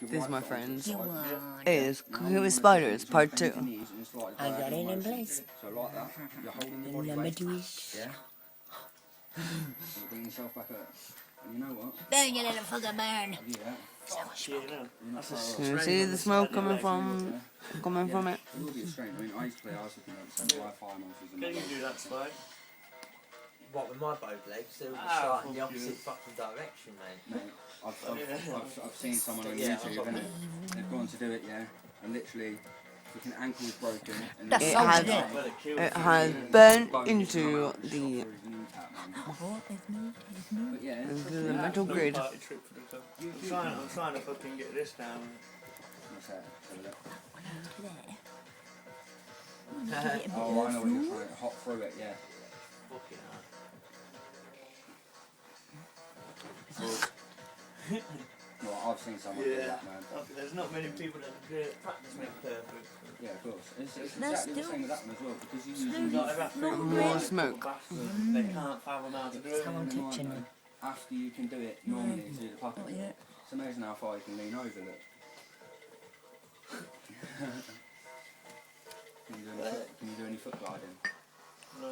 This, my friends, You won. is Cooking with Spiders Part 2. I got it in place. So like that, you're holding the And body number weight. 2 Yeah. Bring yourself back up. And you know what? burn, you little fucker, burn. Yeah. Can you see the smoke coming from it? It will be a strain. I mean, I used to play ice hockey once, and Wi-Fi monsters and Can you do that, Spike? What, with my both legs? They're all starting the opposite fucking direction, mate. I've seen someone on YouTube, and they've gone to do it, yeah, and literally, freaking ankle's broken. And That's so good. It has burned into the But yeah, into the metal grid. I'm trying to fucking get this down. what's that? Give it a bit Oh, I of know what you're food. trying to hop through it, yeah. Fucking hell. Well, I've seen someone do that, man. There's not many people that can do it. Practice makes perfect. Yeah, of course. It's No, exactly the still- same with that one as well, because you Still use not more smoke. They can't fathom how to do That's it. how I'm touching it. after you can do it normally to do the puppet. Not yet. It's amazing how far you can lean over, look. Can you do any foot gliding? No.